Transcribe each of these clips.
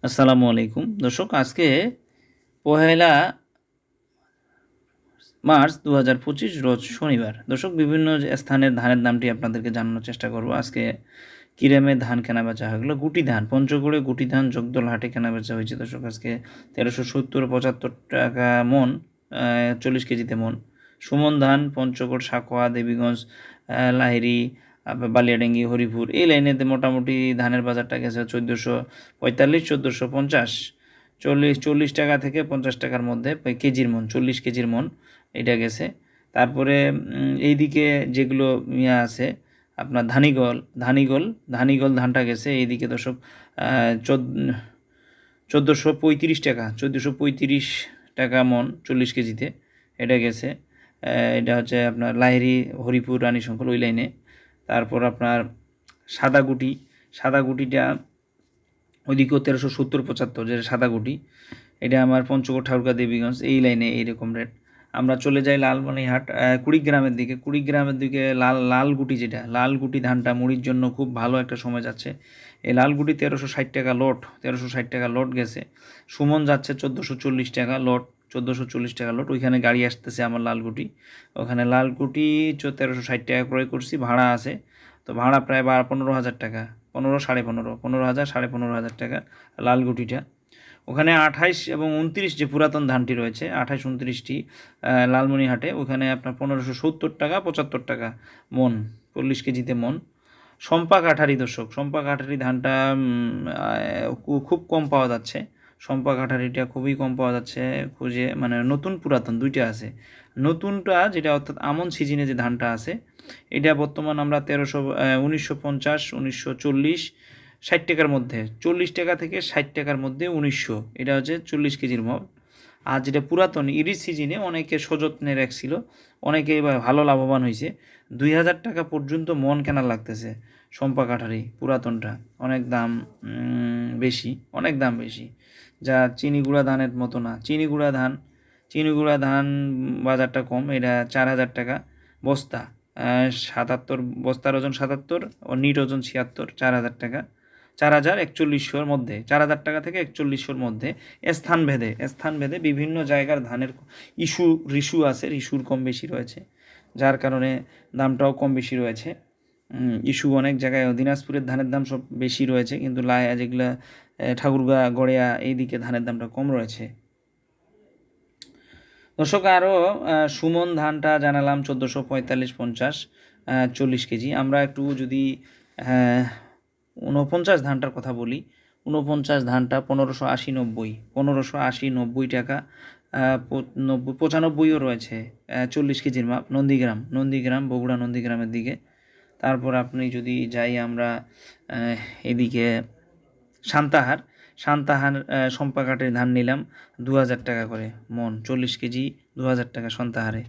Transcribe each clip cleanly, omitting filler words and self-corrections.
আসসালামু আলাইকুম দর্শক, আজকে পহেলা মার্চ 2025 রোজ শনিবার। দর্শক, বিভিন্ন স্থানের ধানের দামটি আপনাদেরকে জানানোর চেষ্টা করব। আজকে কিরামে ধান কেনা বেচা হয়ে গেলো। গুটি ধান, পঞ্চগড়ে গুটি ধান জগদল হাটে কেনা বেচা হয়েছে দর্শক। আজকে 1370-75 টাকা মন, 40 কেজিতে মন। সুমন ধান পঞ্চগড়, সাকোয়া, দেবীগঞ্জ, লাহিড়ি, বালিয়াডাঙ্গি, হরিপুর এই লাইনেতে মোটামুটি ধানের বাজারটা গেছে 1445-1450, 40 টাকা থেকে 50 টাকার মধ্যে কেজির মন, 40 কেজির মন এটা গেছে। তারপরে এইদিকে যেগুলো আছে আপনার ধানিগল ধানটা গেছে এইদিকে দর্শক 1435 টাকা, 1435 টাকা মন 40 কেজিতে এটা গেছে। এটা হচ্ছে আপনার লাহিড়ি, হরিপুর, রানীশঙ্কর ওই লাইনে। তারপর আপনার সাদা গুটিটা ওইদিকেও 1370-75, যেটা সাদা গুটি, এটা আমার পঞ্চগড়, ঠাকুরগাঁ, দেবীগঞ্জ এই লাইনে এইরকম রেট। আমরা চলে যাই লালমনিরহাট, কুড়িগ্রামের দিকে লাল গুটি, যেটা লাল গুটি ধানটা মুড়ির জন্য খুব ভালো একটা সময় যাচ্ছে। এই লাল গুটি 1360 টাকা লোড, 1360 টাকা লোড গেছে। সুমন যাচ্ছে 1440 টাকা লোড, 1440 টাকা লোড। ওইখানে গাড়ি আসতেছে আমার লালগুটি, ওখানে লালগুটি 1360 টাকা ক্রয় করছি, ভাড়া আছে। তো ভাড়া প্রায় 15,000 টাকা, 15,500, 15,000 টাকা লালগুটিটা। ওখানে 28 এবং 29 যে পুরাতন ধানটি রয়েছে, 28-29টি লালমনিরহাটে, ওখানে আপনার 1570 টাকা, 75 টাকা মন, 40 কেজিতে মন। সম্পা কাঠারি দর্শক, সম্পা কাঠারি ধানটা খুব কম পাওয়া যাচ্ছে। সম্পা কাঠারিটা খুবই কম পাওয়া যাচ্ছে, খুঁজে মানে নতুন পুরাতন দুইটা আছে। নতুনটা যেটা অর্থাৎ আমন সিজনে যে ধানটা আছে, এটা বর্তমান আমরা 1950, 1940, 60 টাকার মধ্যে, 40 টাকা থেকে 60 টাকার মধ্যে 1900, এটা হচ্ছে 40 কেজির মন। আর যেটা পুরাতন ইরিশ সিজনে অনেকে সযত্নে রাখছিল, অনেকে এবার ভালো লাভবান হয়েছে। 2,000 টাকা পর্যন্ত মন কেনার লাগতেছে সম্পা কাঠারি পুরাতনটা। অনেক দাম বেশি, অনেক দাম বেশি, যা চিনিগুড়া ধানের মতো না। চিনিগুড়া ধান বাজারটা কম, এটা 4,000 টাকা বস্তা, 77 বস্তার ওজন 77 ও নিট ওজন 76, 4,000 টাকা, 4,041-র মধ্যে, 4,000 টাকা থেকে 4100-র মধ্যে। স্থানভেদে বিভিন্ন জায়গার ধানের রিস্যু আছে, রিস্যুর কম বেশি রয়েছে, যার কারণে দামটাও কম বেশি রয়েছে। ইস্যু অনেক জায়গায়, দিনাজপুরের ধানের দাম সব বেশি রয়েছে, কিন্তু যেগুলো ঠাকুরগাঁ, গড়িয়া এইদিকে ধানের দামটা কম রয়েছে দর্শক। আরও সুমন ধানটা জানালাম 1445-50, 40 কেজি। আমরা একটু যদি 49 ধানটার কথা বলি, 49 ধানটা 1580-90 টাকা, 95ও রয়েছে, 40 কেজির মাপ। নন্দীগ্রাম, বগুড়া নন্দীগ্রামের দিকে। তারপর আপনি যদি যাই আমরা এদিকে সান্তাহার সম্পা কাঠের ধান নিলাম 2,000 টাকা করে মন, 40 কেজি 2,000 টাকা সন্তাহারে।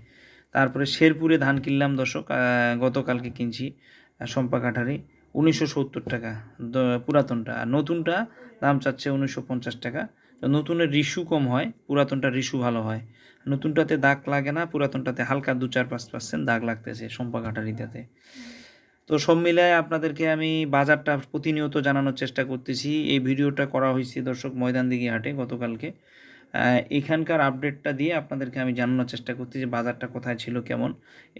তারপরে শেরপুরে ধান কিনলাম দর্শক, গতকালকে কিনছি সম্পা কাঠারি, 1970 টাকা পুরাতনটা। আর নতুনটা দাম চাচ্ছে 1950 টাকা। তো নতুনের রিস্যু কম হয়, পুরাতনটা রিস্যু ভালো হয়। নতুনটাতে দাগ লাগে না, পুরাতনটাতে হালকা 2-4-5% দাগ লাগতেছে সম্পা কাঠারিটাতে। তো সব মিলায় আপনাদেরকে আমি বাজারটা প্রতিনিয়ত জানানোর চেষ্টা করতেছি। এই ভিডিওটা করা হয়েছে দর্শক ময়দানদিঘি হাটে গতকালকে। এখানকার আপডেটটা দিয়ে আপনাদেরকে আমি জানানোর চেষ্টা করছি যে বাজারটা কোথায় ছিল, কেমন।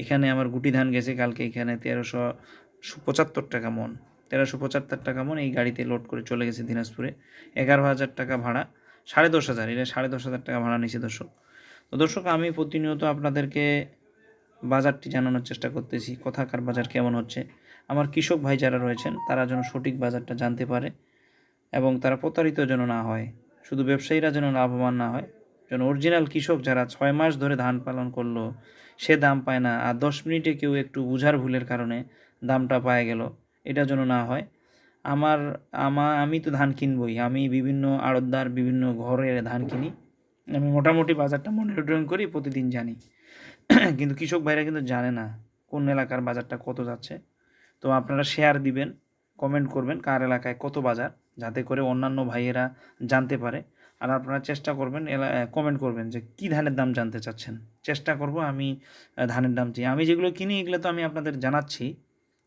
এখানে আমার গুটি ধান গেছে কালকে, এখানে 1375 টাকা মন, 1375 টাকা মন এই গাড়িতে লোড করে চলে গেছে দিনাজপুরে। 11,000 টাকা ভাড়া, 10,500, এটা 10,500 টাকা ভাড়া নিয়েছে দর্শক। তো দর্শক, আমি প্রতিনিয়ত আপনাদেরকে বাজারটি জানানোর চেষ্টা করতেছি, কোথাকার বাজার কেমন হচ্ছে। আমার কৃষক ভাই যারা রয়েছেন তারা যেন সঠিক বাজারটা জানতে পারে এবং তারা প্রতারিত যেন না হয়, শুধু ব্যবসায়ীরা যেন লাভবান না হয়, যেন অরিজিনাল কৃষক যারা 6 মাস ধরে ধান পালন করলো সে দাম পায় না, আর 10 মিনিটে কেউ একটু বুঝার ভুলের কারণে দামটা পায় গেল, এটা যেন না হয়। আমি তো ধান কিনবই, আমি বিভিন্ন আড়তদার, বিভিন্ন ঘরে ধান কিনি, আমি মোটামুটি বাজারটা মনিটরিং করি, প্রতিদিন জানি। কিন্তু কৃষক ভাইরা কিন্তু জানে না কোন এলাকার বাজারটা কত যাচ্ছে। তো আপনারা শেয়ার দিবেন, কমেন্ট করবেন কার এলাকায় কত বাজার, যাতে করে অন্যান্য ভাইয়েরা জানতে পারে। আর আপনারা চেষ্টা করবেন, কমেন্ট করবেন যে কী ধানের দাম জানতে চাচ্ছেন। চেষ্টা করব আমি ধানের দাম চাই, আমি যেগুলো কিনি এগুলো তো আমি আপনাদের জানাচ্ছি।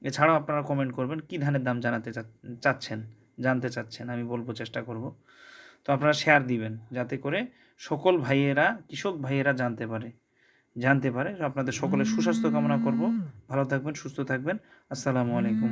এছাড়াও আপনারা কমেন্ট করবেন কী ধানের দাম জানাতে চাচ্ছেন, জানতে চাচ্ছেন, আমি বলবো, চেষ্টা করব। তো আপনারা শেয়ার দিবেন যাতে করে সকল ভাইয়েরা, কৃষক ভাইয়েরা জানতে পারে। আপনাদের সকলের সুস্বাস্থ্য কামনা করব। ভালো থাকবেন, সুস্থ থাকবেন। আসসালামু আলাইকুম।